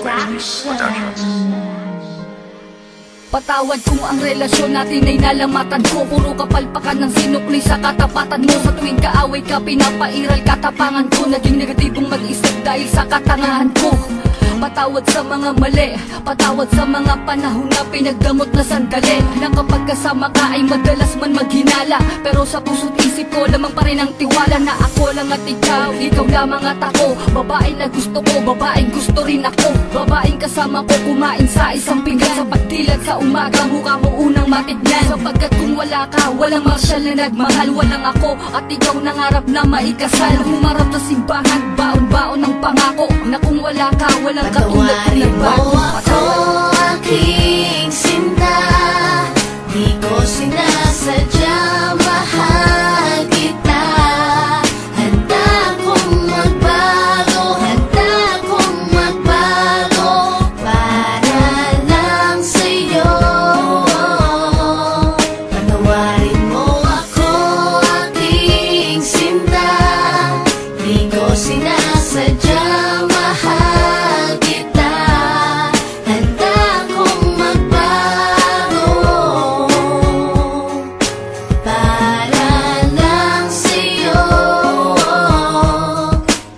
Productions. Patawad kung ang relasyon natin ay nalamatan ko. Puro kapalpakan ng sinukli sa katapatan mo. Sa tuwing kaaway ka, pinapairal katapangan ko. Naging negatibong mag-isip dahil sa katangahan ko. Patawad sa mga mali, patawad sa mga panahon na pinagdamot na sandali. Na kapag kasama ka ay madalas man maghinala, pero sa puso't isip ko lamang pa rin ang tiwala na ako lang at ikaw lamang at ako. Babae na gusto ko, babaeng gusto rin ako. Babaeng kasama ko kumain sa isang pinggan. Sa pagdilat sa umaga, mukha mo unang matignan. Sapagkat kung wala ka, walang marsyal na nagmahal. Walang ako at ikaw nangarap na maikasal. Humarap sa simbahan, baon-baon ng pangako na kung wala ka, walang patawarin mo ako, aking sinta. Di ko sinasadya, mahal kita. Handa kong magbago, handa kong magbago para lang sa'yo. Patawarin mo ako, aking sinta. Di ko sinasadya, mahal kita. Handa kong magbago para lang sa'yo.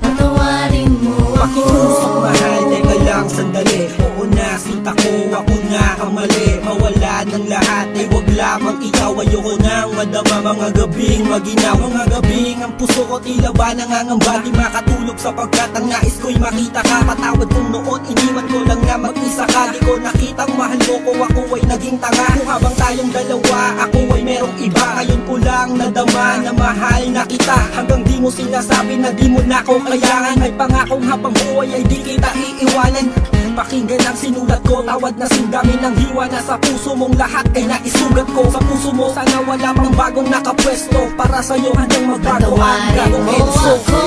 Patawarin mo ako. Pakiusap mahal, teka lang sandali. Oo na, sinta ko, ako na ang mali. Mawala ng lahat, ay wag lamang ikaw. Ayoko nang madama mga gabing maginaw. Mga gabing ang puso ko tila ba nangangamba. Di makatulog sapagkat ang nais ko'y makita ka. Patawad kung noon iniwan ko lang na mag-isa ka. Di ko nakitang mahal mo ko, ako ay naging tanga. Kung habang tayong dalawa, ako ay merong iba. Ngayon ko lang nadama na mahal na kita. Hanggang di mo sinasabi na di mo na ko kailangan. May pangakong habang buhay ay di kita iiwanan. Pakinggan ang sinulat ko, tawad na sindami ng hiwa na sa puso mong lahat ay naisugat ko. Sa puso mo sana wala pang bagong nakapwesto. Para sa'yo hanggang magbago ang Patawarin gagong mo edso. ako,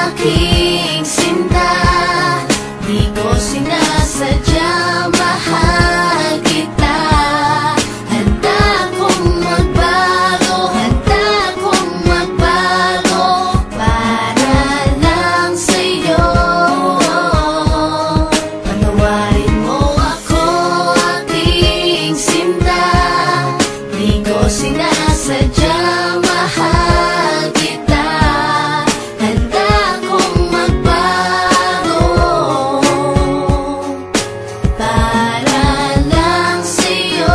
aking sinta. Di ko sinasadya, mahal kita. Handa kong magbago, handa kong magbago para lang sa'yo. Patawarin mo ako, aking sinta. Di ko sinasadya, mahal kita. Handa kong magbago para lang sa'yo.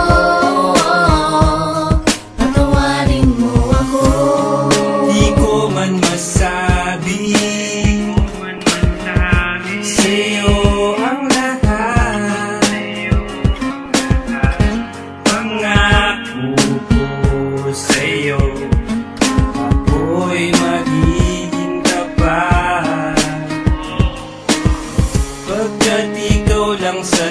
Patawarin mo ako. Di ko man masabi sa'yo ang lahat. Pangako ko sa'yo, ako'y magiging tapat. Pagkat ikaw lang sa